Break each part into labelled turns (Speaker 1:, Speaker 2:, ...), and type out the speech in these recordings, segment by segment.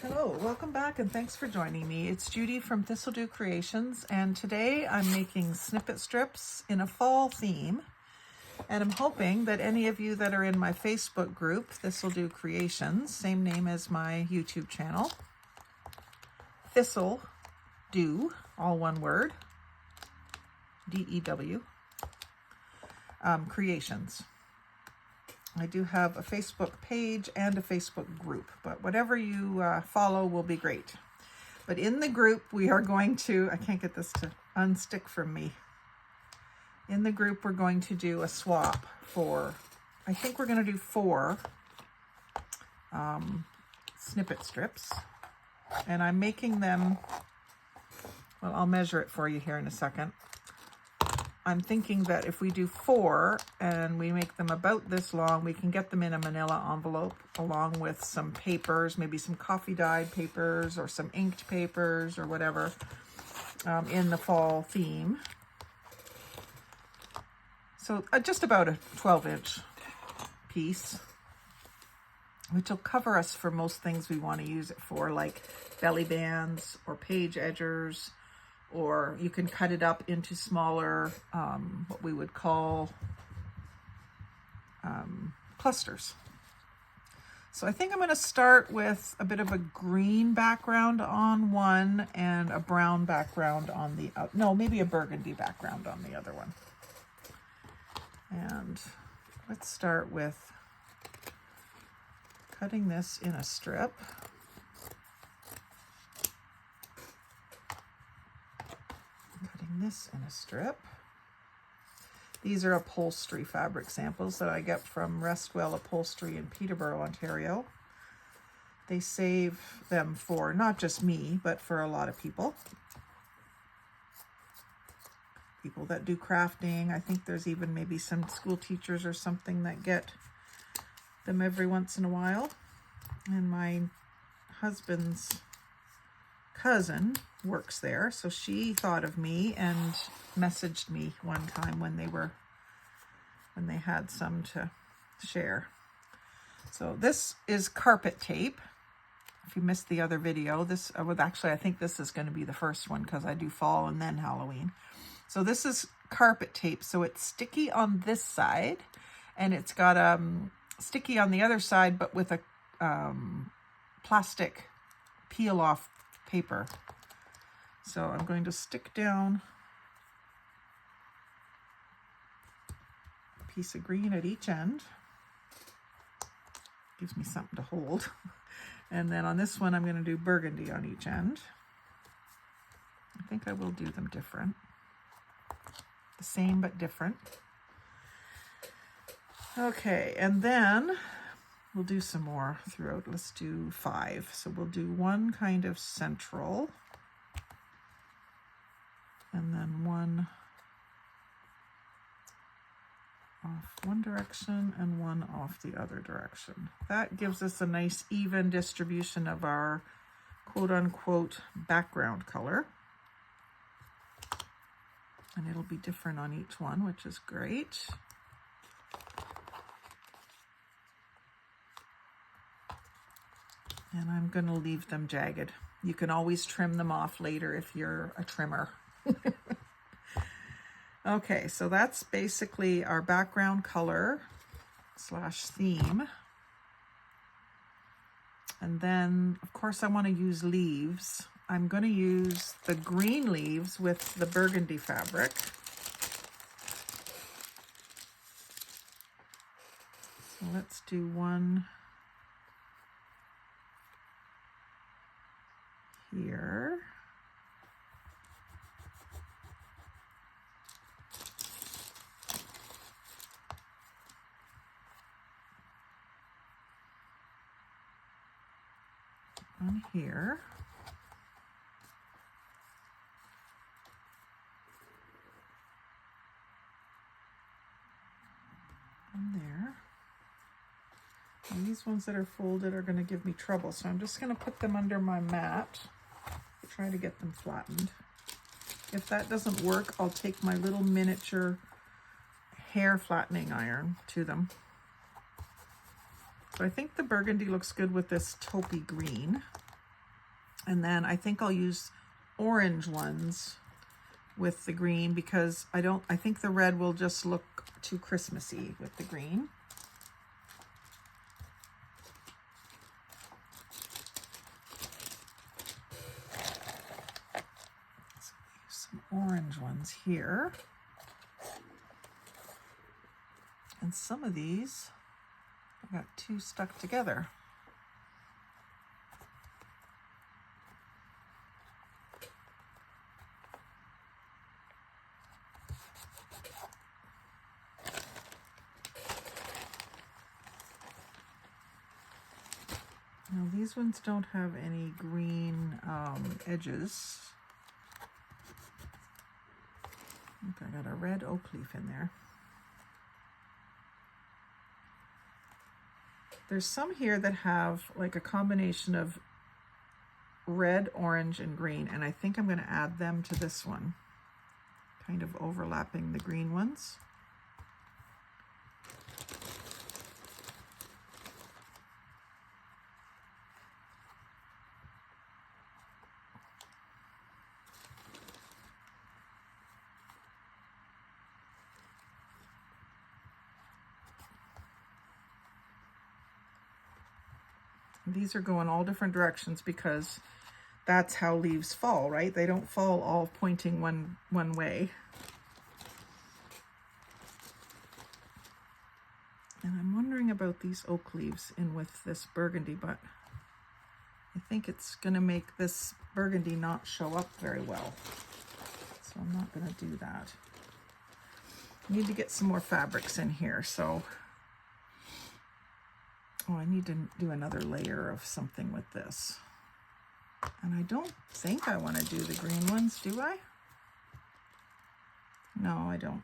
Speaker 1: Hello, welcome back and thanks for joining me. It's Judy from Thistledew Creations, and today I'm making snippet strips in a fall theme, and I'm hoping that any of you that are in my Facebook group, Thistledew Creations, same name as my YouTube channel, Thistledew, all one word, D-E-W, Creations. I do have a Facebook page and a Facebook group, but whatever you follow will be great. But in the group, we are going to, I can't get this to unstick from me. In the group, we're going to do a swap for, I think we're going to do 4 snippet strips. And I'm making them, well, I'll measure it for you here in a second. I'm thinking that if we do 4 and we make them about this long, we can get them in a manila envelope along with some papers, maybe some coffee dyed papers or some inked papers or whatever in the fall theme. So just about a 12-inch piece, which will cover us for most things we want to use it for, like belly bands or page edgers. Or you can cut it up into smaller, what we would call clusters. So I think I'm going to start with a bit of a green background on one and a brown background on the other. No, maybe a burgundy background on the other one. And let's start with cutting this in a strip. This in a strip. These are upholstery fabric samples that I get from Restwell Upholstery in Peterborough, Ontario. They save them for not just me, but for a lot of people. People that do crafting. I think there's even maybe some school teachers or something that get them every once in a while. And my husband's cousin works there, so she thought of me and messaged me one time when they had some to share. So this is carpet tape. If you missed the other video, this actually, I think this is going to be the first one because I do fall and then Halloween. So this is carpet tape, so it's sticky on this side and it's got sticky on the other side, but with a plastic peel off paper. So I'm going to stick down a piece of green at each end. Gives me something to hold. And then on this one, I'm going to do burgundy on each end. I think I will do them different. The same but different. Okay, and then we'll do some more throughout. Let's do 5. So we'll do one kind of central, and then one off one direction and one off the other direction. That gives us a nice even distribution of our quote-unquote background color. And it'll be different on each one, which is great. And I'm going to leave them jagged. You can always trim them off later if you're a trimmer. Okay, so that's basically our background color / theme. And then, of course, I want to use leaves. I'm going to use the green leaves with the burgundy fabric. So let's do one here. One here. One there. And these ones that are folded are going to give me trouble, so I'm just going to put them under my mat. Try to get them flattened. If that doesn't work, I'll take my little miniature hair flattening iron to them. So I think the burgundy looks good with this taupey green. And then I think I'll use orange ones with the green because I think the red will just look too Christmassy with the green. So use some orange ones here. And some of these, I got two stuck together. Now these ones don't have any green edges. Okay, I got a red oak leaf in there. There's some here that have like a combination of red, orange, and green, and I think I'm going to add them to this one, kind of overlapping the green ones. These are going all different directions because that's how leaves fall, right? They don't fall all pointing one way. And I'm wondering about these oak leaves in with this burgundy, but I think it's going to make this burgundy not show up very well. So I'm not going to do that. I need to get some more fabrics in here, so... Oh, I need to do another layer of something with this. And I don't think I want to do the green ones, do I? No, I don't.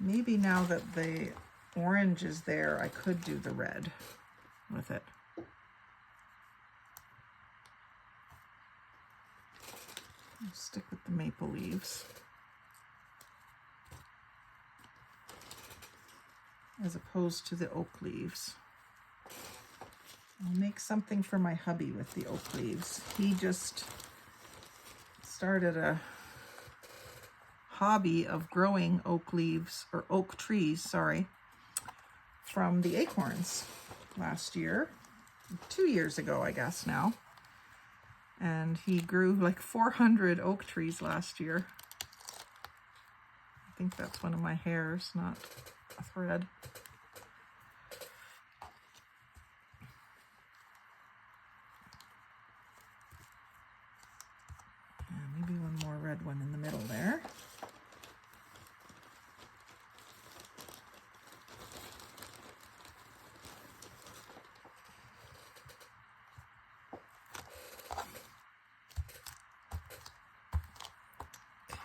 Speaker 1: Maybe now that the orange is there, I could do the red with it. I'll stick with the maple leaves. As opposed to the oak leaves. I'll make something for my hubby with the oak leaves. He just started a hobby of growing oak leaves, or oak trees, sorry, from the acorns last year, 2 years ago, I guess now. And he grew like 400 oak trees last year. I think that's one of my hairs, not a thread. And maybe one more red one in the middle there.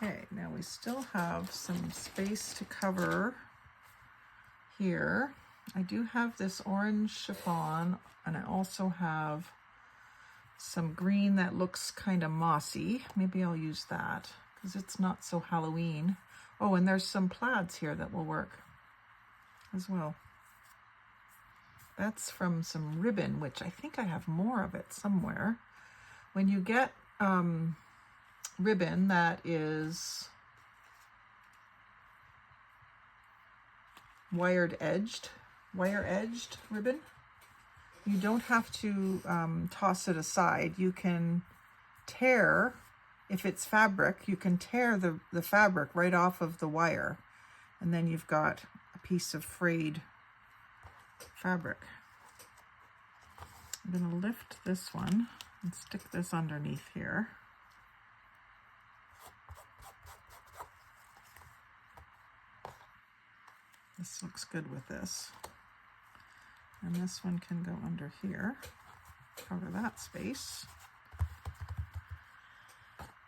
Speaker 1: Okay, now we still have some space to cover here. I do have this orange chiffon, and I also have some green that looks kind of mossy. Maybe I'll use that because it's not so Halloween. Oh, and there's some plaids here that will work as well. That's from some ribbon, which I think I have more of it somewhere. When you get ribbon that is wire edged ribbon, you don't have to toss it aside. You can tear, if it's fabric, you can tear the fabric right off of the wire, and then you've got a piece of frayed fabric. I'm going to lift this one and stick this underneath here. This looks good with this. And this one can go under here, cover that space.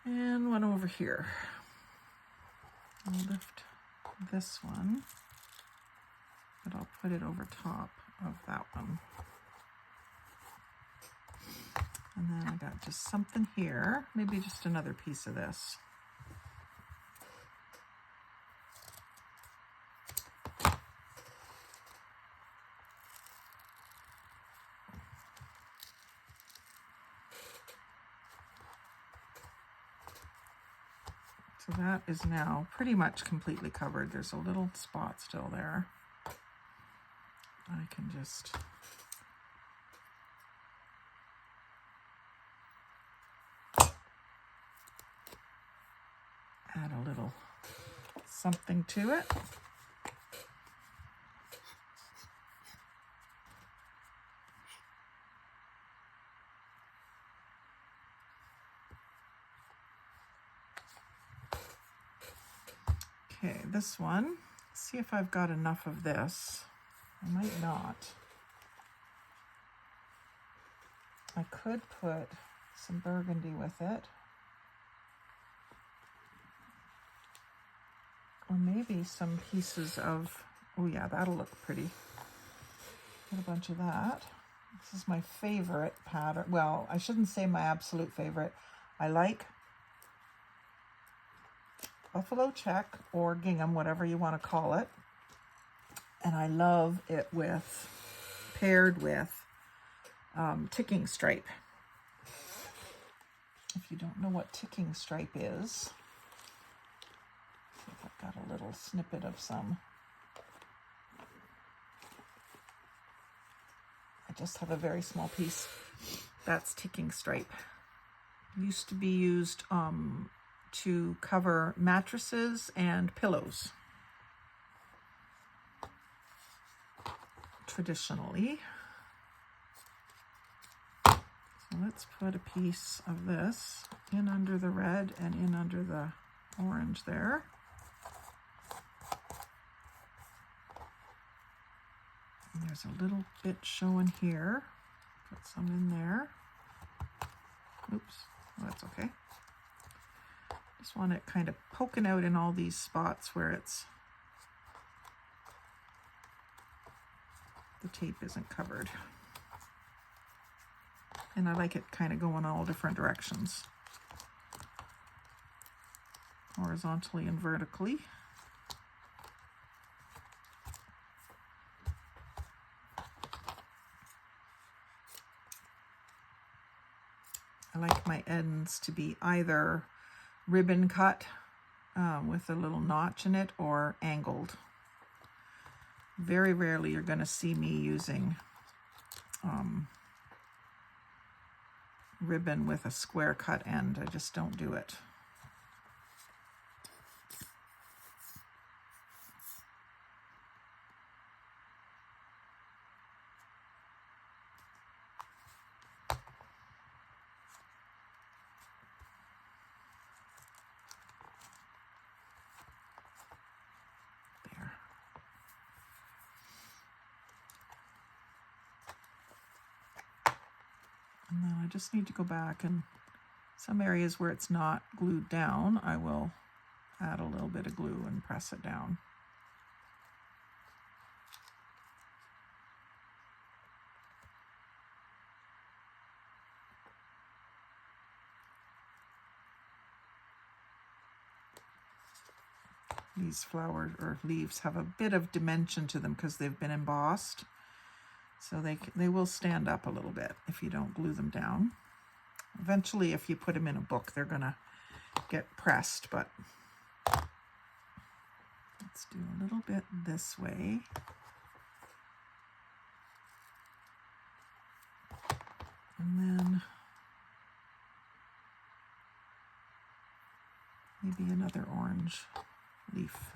Speaker 1: And one over here. I'll lift this one, but I'll put it over top of that one. And then I got just something here, maybe just another piece of this. So that is now pretty much completely covered. There's a little spot still there. I can just add a little something to it. Okay, this one, see if I've got enough of this. I might not. I could put some burgundy with it. Or maybe some pieces of, oh yeah, that'll look pretty. Get a bunch of that. This is my favorite pattern. Well, I shouldn't say my absolute favorite. I like buffalo check or gingham, whatever you want to call it. And I love it paired with ticking stripe. If you don't know what ticking stripe is, see if I've got a little snippet of some. I just have a very small piece. That's ticking stripe. Used to be used to cover mattresses and pillows. Traditionally. So let's put a piece of this in under the red and in under the orange there. And there's a little bit showing here. Put some in there. Oops, well, that's okay. Just want it kind of poking out in all these spots where the tape isn't covered. And I like it kind of going all different directions, horizontally and vertically. I like my ends to be either ribbon cut with a little notch in it or angled. Very rarely you're going to see me using ribbon with a square cut end. I just don't do it. And then I just need to go back, and some areas where it's not glued down, I will add a little bit of glue and press it down. These flowers or leaves have a bit of dimension to them because they've been embossed. So they will stand up a little bit if you don't glue them down. Eventually, if you put them in a book, they're gonna get pressed, but let's do a little bit this way. And then maybe another orange leaf.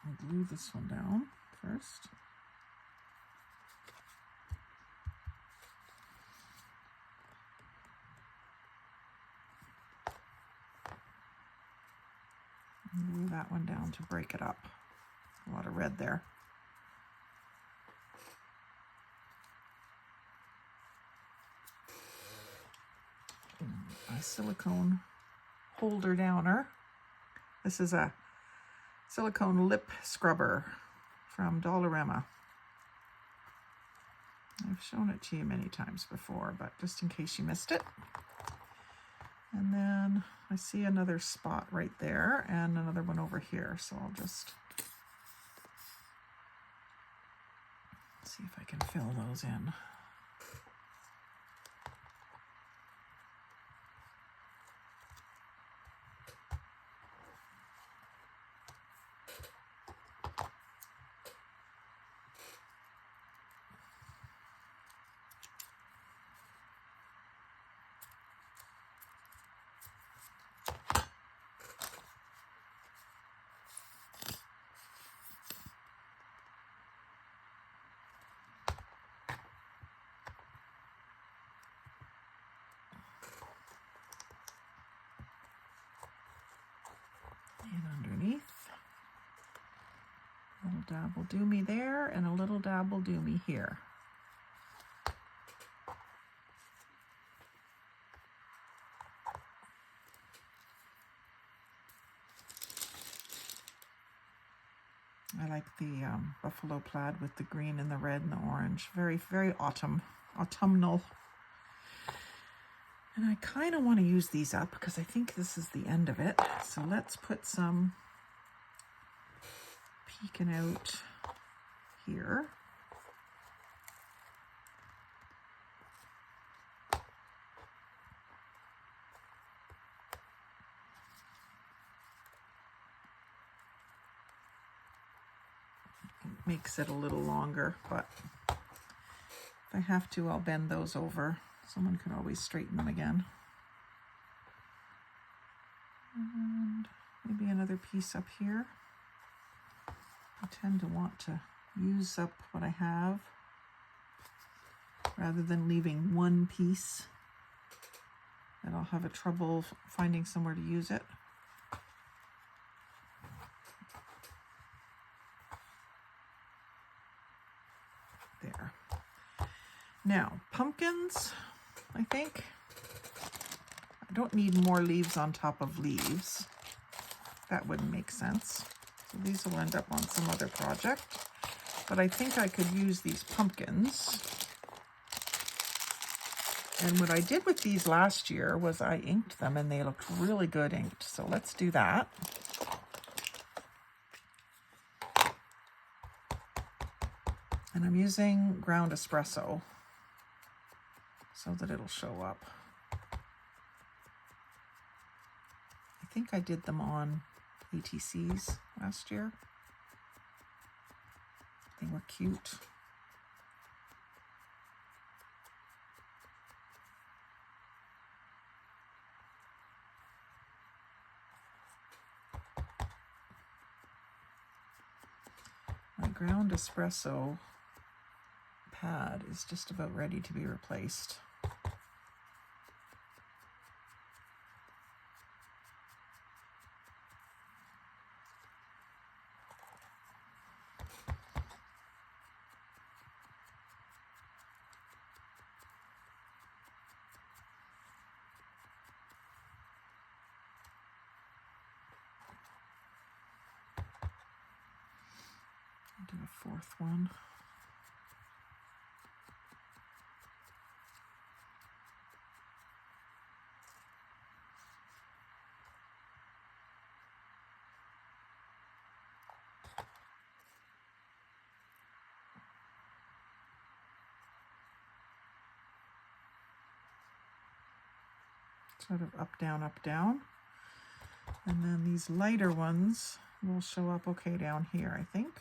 Speaker 1: I'll glue this one down first. And glue that one down to break it up. A lot of red there. A silicone holder downer. This is a silicone lip scrubber from Dollarama. I've shown it to you many times before, but just in case you missed it. And then I see another spot right there and another one over here, so I'll just see if I can fill those in. And underneath, a little dab will do me there, and a little dab will do me here. I like the buffalo plaid with the green and the red and the orange. Very, very autumnal. And I kind of want to use these up because I think this is the end of it. So let's put some peeking out here. It makes it a little longer, but if I have to, I'll bend those over. Someone could always straighten them again. And maybe another piece up here. I tend to want to use up what I have rather than leaving one piece that I'll have a trouble finding somewhere to use it. There. Now, pumpkins, I think. I don't need more leaves on top of leaves. That wouldn't make sense. So these will end up on some other project. But I think I could use these pumpkins. And what I did with these last year was I inked them and they looked really good inked. So let's do that. And I'm using ground espresso so that it'll show up. I think I did them on ATCs last year. They were cute. My ground espresso pad is just about ready to be replaced. Do a fourth one. Sort of up, down, up, down. And then these lighter ones will show up okay down here, I think.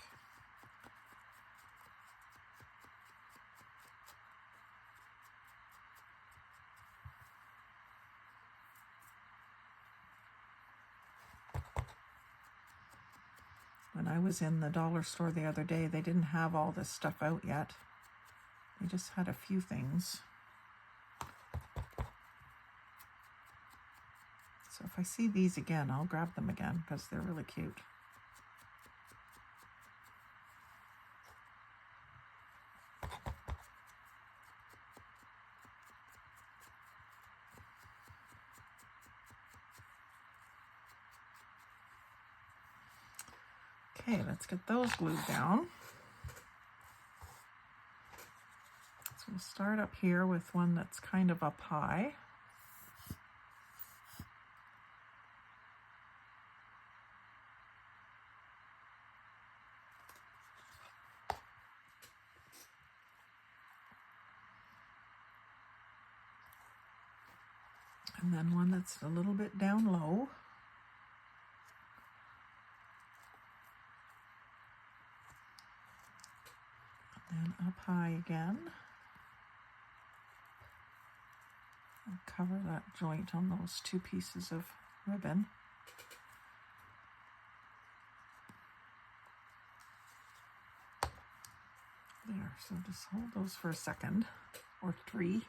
Speaker 1: When I was in the dollar store the other day, they didn't have all this stuff out yet. They just had a few things. So if I see these again, I'll grab them again because they're really cute. Okay, let's get those glued down. So we'll start up here with one that's kind of up high. And then one that's a little bit down low. And then up high again. And cover that joint on those 2 pieces of ribbon. There, so just hold those for a second, or 3.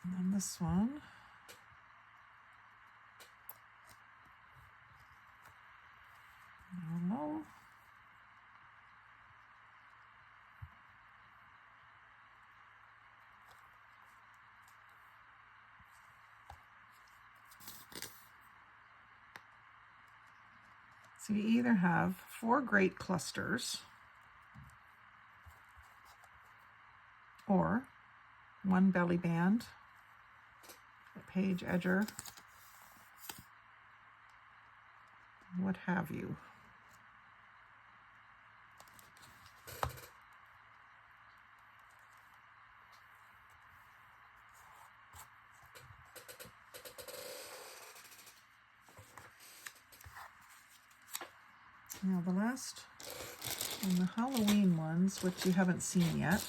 Speaker 1: And then this one. Down low. So you either have 4 great clusters or 1 belly band, a page edger, what have you. Now the last, in the Halloween ones, which you haven't seen yet,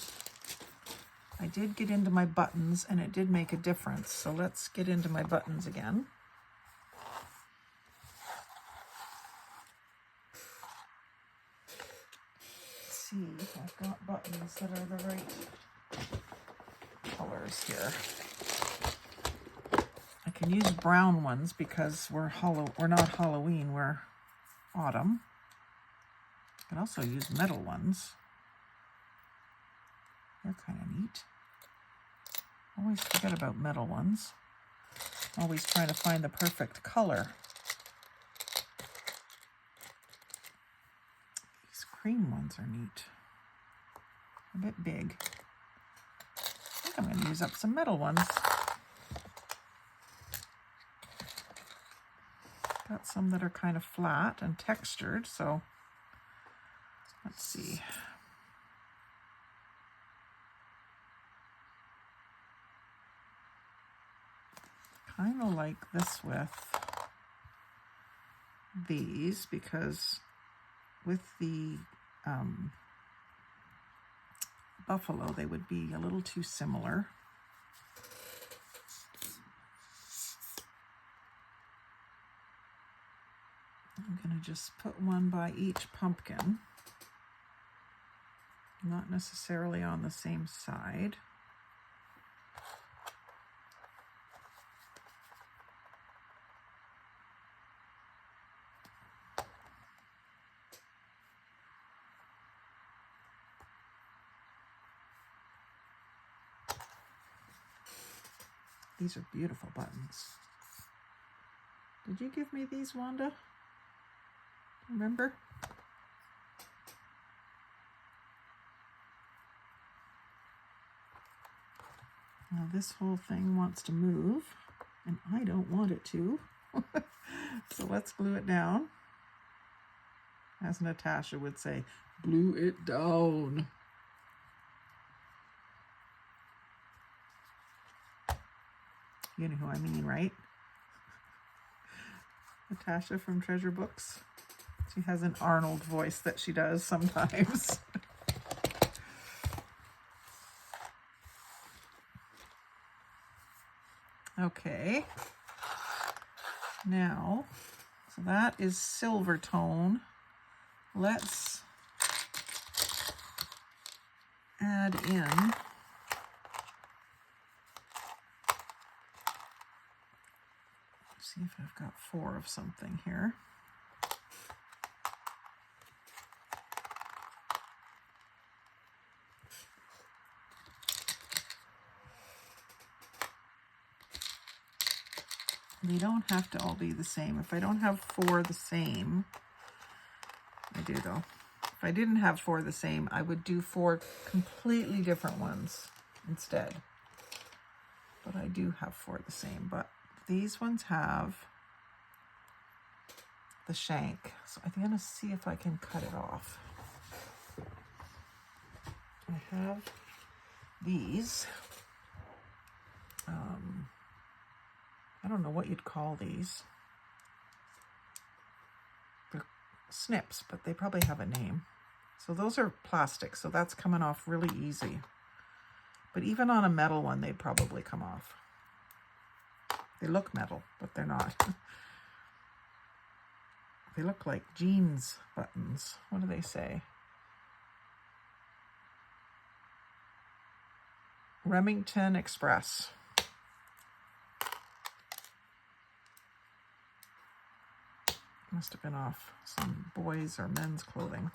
Speaker 1: I did get into my buttons and it did make a difference. So let's get into my buttons again. Let's see if I've got buttons that are the right colors here. I can use brown ones because we're not Halloween, we're autumn. I can also use metal ones. They're kind of neat. Always forget about metal ones. Always trying to find the perfect color. These cream ones are neat. A bit big. I think I'm going to use up some metal ones. Got some that are kind of flat and textured, so let's see. Kind of like this with these, because with the buffalo they would be a little too similar. I'm going to just put one by each pumpkin, not necessarily on the same side. These are beautiful buttons. Did you give me these, Wanda? Remember? Now this whole thing wants to move, and I don't want it to. So let's glue it down. As Natasha would say, glue it down. You know who I mean, right? Natasha from Treasure Books. She has an Arnold voice that she does sometimes. Okay. Now, so that is silver tone. Let's add in see if I've got 4 of something here. They don't have to all be the same. If I don't have 4 the same, I do though. If I didn't have 4 the same, I would do 4 completely different ones instead. But I do have 4 the same. But these ones have the shank. So I'm going to see if I can cut it off. I have these. I don't know what you'd call these. They're snips, but they probably have a name. So those are plastic, so that's coming off really easy. But even on a metal one, they'd probably come off. They look metal, but they're not. They look like jeans buttons. What do they say? Remington Express. Must have been off some boys' or men's clothing.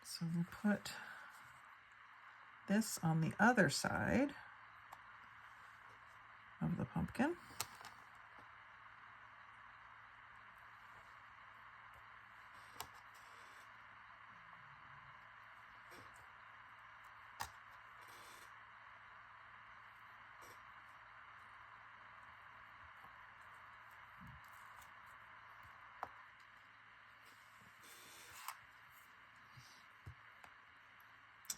Speaker 1: So we'll put this on the other side of the pumpkin.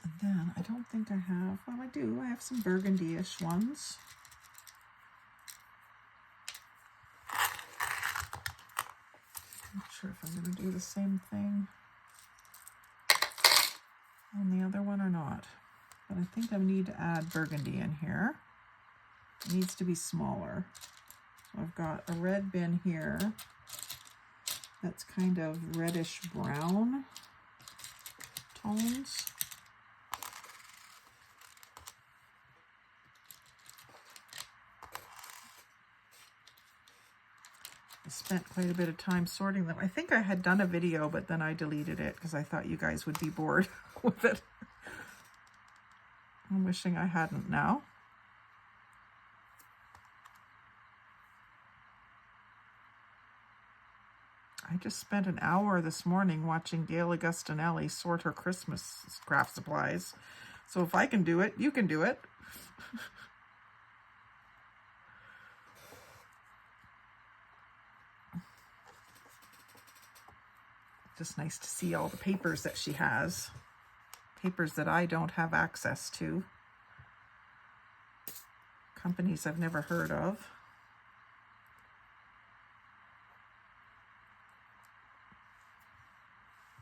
Speaker 1: And then I don't think I have, well I do, I have some burgundy-ish ones. Not sure if I'm going to do the same thing on the other one or not. But I think I need to add burgundy in here. It needs to be smaller. So I've got a red bin here that's kind of reddish brown tones. I spent quite a bit of time sorting them. I think I had done a video, but then I deleted it because I thought you guys would be bored with it. I'm wishing I hadn't now. I just spent an hour this morning watching Gail Augustinelli sort her Christmas craft supplies. So if I can do it, you can do it. Just nice to see all the papers that she has. Papers that I don't have access to. Companies I've never heard of.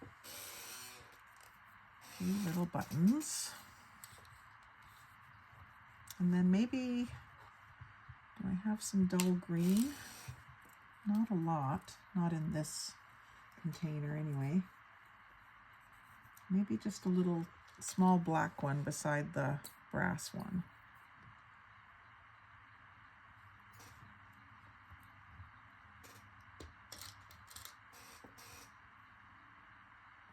Speaker 1: A few little buttons. And then maybe, do I have some dull green? Not a lot, not in this container anyway. Maybe just a little small black one beside the brass one.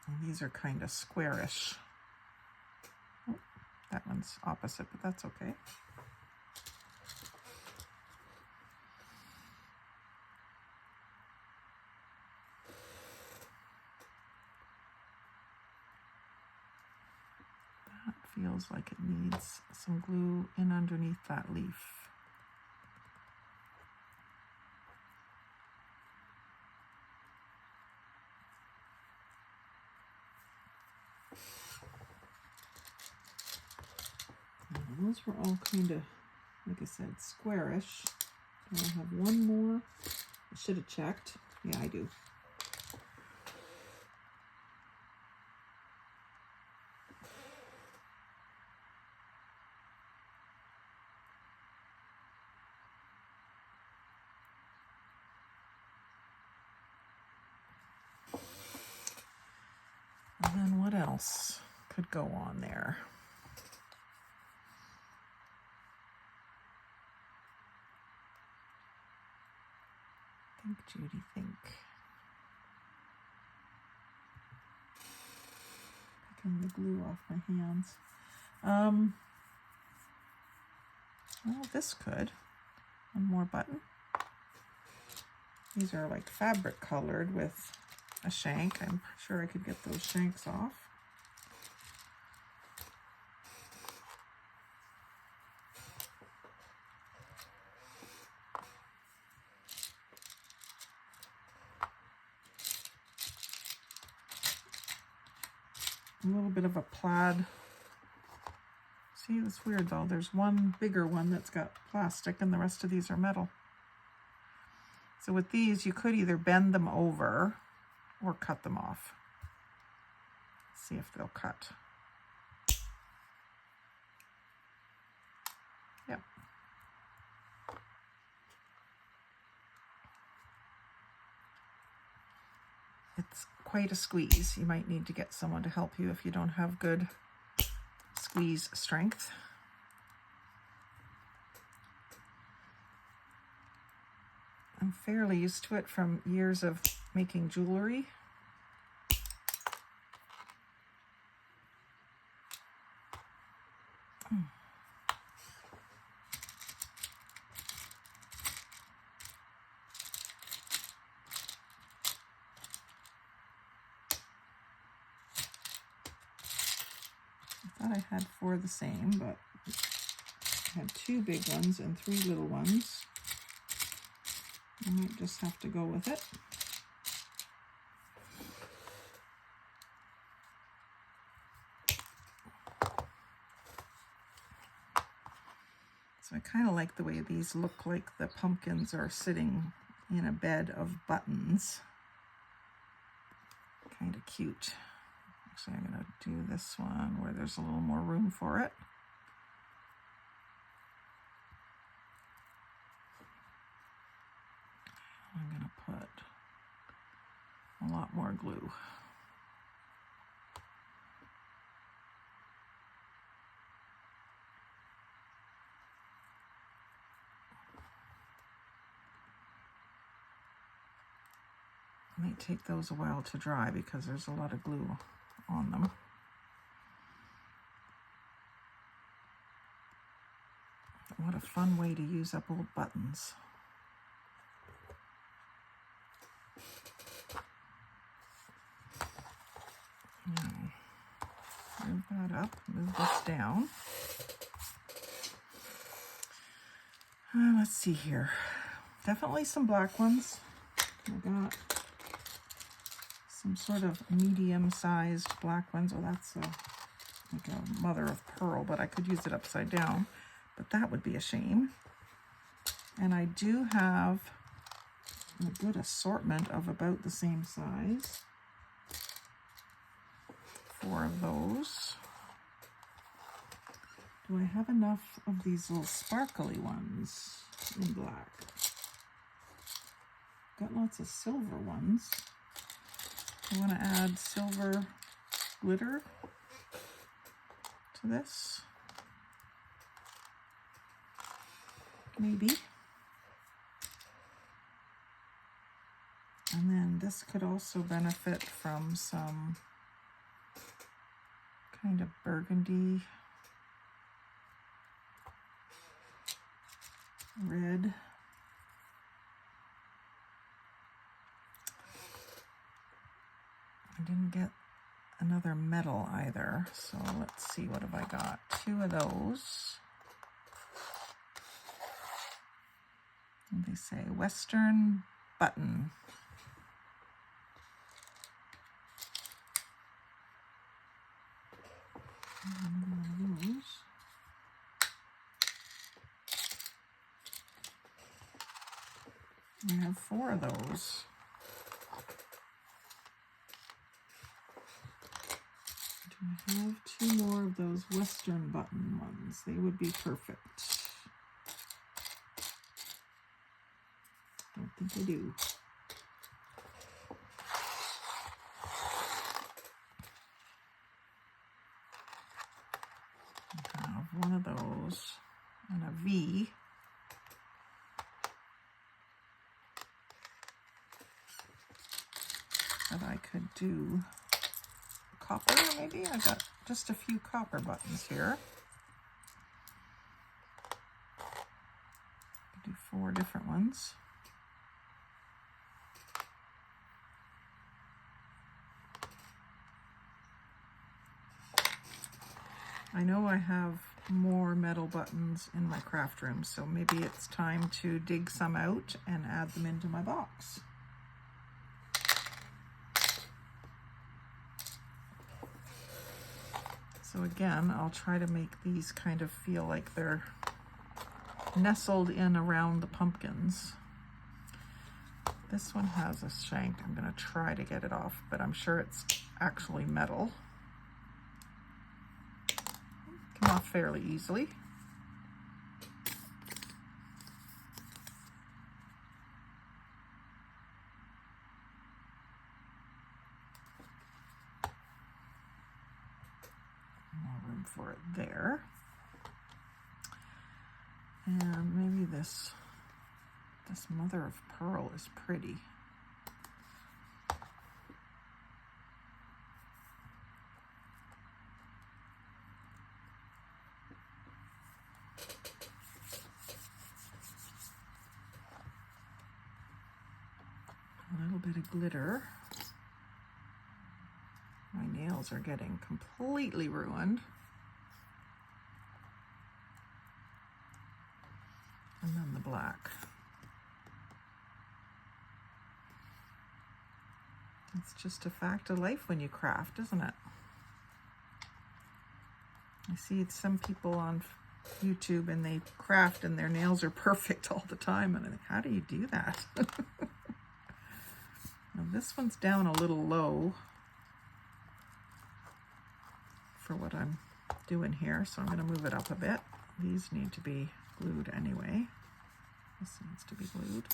Speaker 1: And these are kind of squarish. Oh, that one's opposite, but that's okay. Feels like it needs some glue in underneath that leaf. And those were all kind of, like I said, squarish. Do I have one more? I should have checked. Yeah, I do. And then what else could go on there? Think, Judy, think. Picking the glue off my hands. Well, this could. One more button. These are like fabric colored with a shank. I'm sure I could get those shanks off. a little bit of a plaid. See, it's weird though. There's one bigger one that's got plastic and the rest of these are metal. So with these, you could either bend them over or cut them off. See if they'll cut. Yep. It's quite a squeeze. You might need to get someone to help you if you don't have good squeeze strength. I'm fairly used to it from years of making jewelry. I thought I had 4 the same, but I had 2 big ones and 3 little ones. I might just have to go with it. So I kind of like the way these look like the pumpkins are sitting in a bed of buttons. Kind of cute. Actually, I'm going to do this one where there's a little more room for it. I'm going to put a lot more glue. It might take those a while to dry because there's a lot of glue on them. What a fun way to use up old buttons. Now, move that up, move this down. Let's see here. Definitely some black ones. I got some sort of medium-sized black ones. Oh, that's like a mother of pearl, but I could use it upside down. But that would be a shame. And I do have a good assortment of about the same size. 4 of those. Do I have enough of these little sparkly ones in black? Got lots of silver ones. I want to add silver glitter to this. Maybe. And then this could also benefit from some kind of burgundy red. I didn't get another metal either, so let's see, what have I got? 2 of those. And they say Western button. And those. I have 4 of those. Do I have 2 more of those Western button ones? They would be perfect. Don't think I do. I have 1 of those and a V. That I could do copper, maybe? I got just a few copper buttons here. Could do 4 different ones. I know I have more metal buttons in my craft room, so maybe it's time to dig some out and add them into my box. So again, I'll try to make these kind of feel like they're nestled in around the pumpkins. This one has a shank. I'm going to try to get it off, but I'm sure it's actually metal. Come off fairly easily. More room for it there. And maybe this mother of pearl is pretty. A little bit of glitter. My nails are getting completely ruined. And then the black. It's just a fact of life when you craft, isn't it? I see some people on YouTube and they craft and their nails are perfect all the time. And I think, how do you do that? Now this one's down a little low for what I'm doing here, so I'm going to move it up a bit. These need to be glued anyway. This needs to be glued.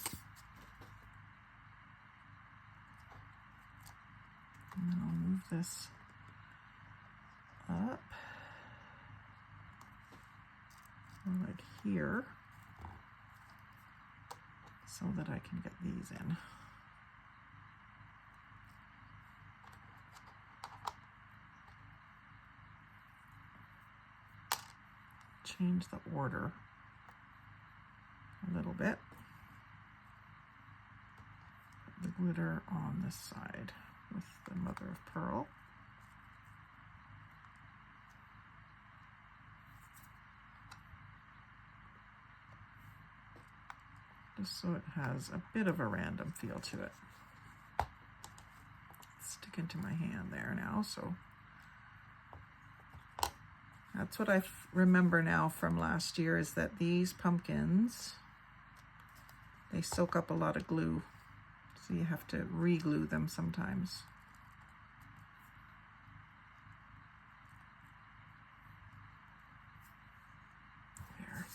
Speaker 1: And then I'll move this up, like here, so that I can get these in. Change the order a little bit. Put the glitter on this side with the mother of pearl. Just so it has a bit of a random feel to it. Stick into my hand there now, so that's what I remember now from last year, is that these pumpkins, they soak up a lot of glue. So you have to re-glue them sometimes. There.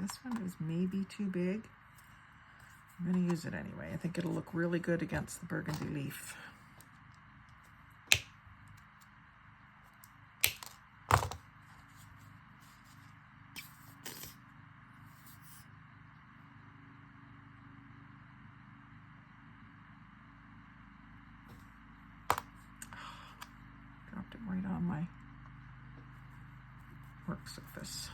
Speaker 1: This one is maybe too big. I'm going to use it anyway. I think it'll look really good against the burgundy leaf. Dropped it right on my work surface.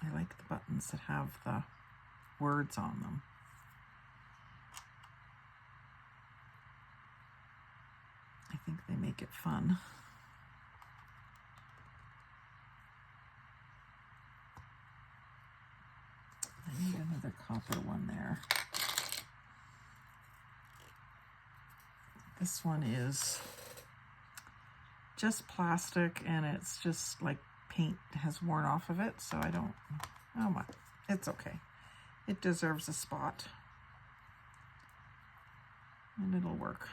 Speaker 1: I like the buttons that have the words on them. I think they make it fun. I need another copper one there. This one is just plastic and it's just like paint has worn off of it, so I don't, oh my, it's okay. It deserves a spot. and it'll work.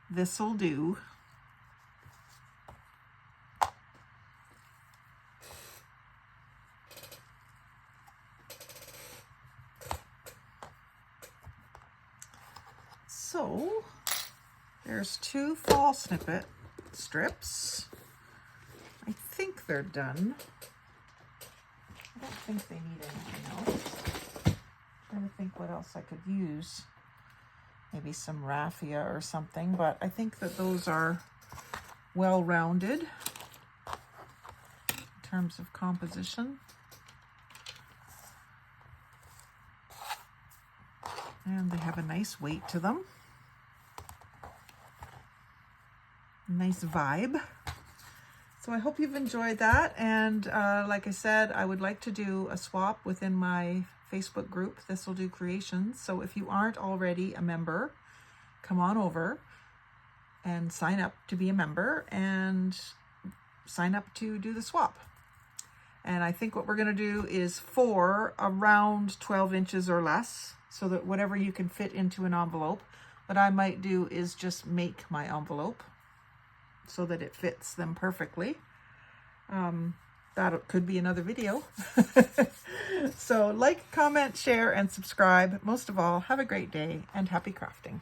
Speaker 1: This'll do. So there's 2 fall snippet strips. I think they're done. I don't think they need anything else. I'm trying to think what else I could use. Maybe some raffia or something, but I think that those are well rounded in terms of composition. And they have a nice weight to them. Nice vibe. So I hope you've enjoyed that. And like I said, I would like to do a swap within my Facebook group, Thistledew Creations. So if you aren't already a member, come on over and sign up to be a member and sign up to do the swap. And I think what we're going to do is 4 around 12 inches or less, so that whatever you can fit into an envelope. What I might do is just make my envelope so that it fits them perfectly. That could be another video. So like, comment, share, and subscribe. Most of all, have a great day and happy crafting.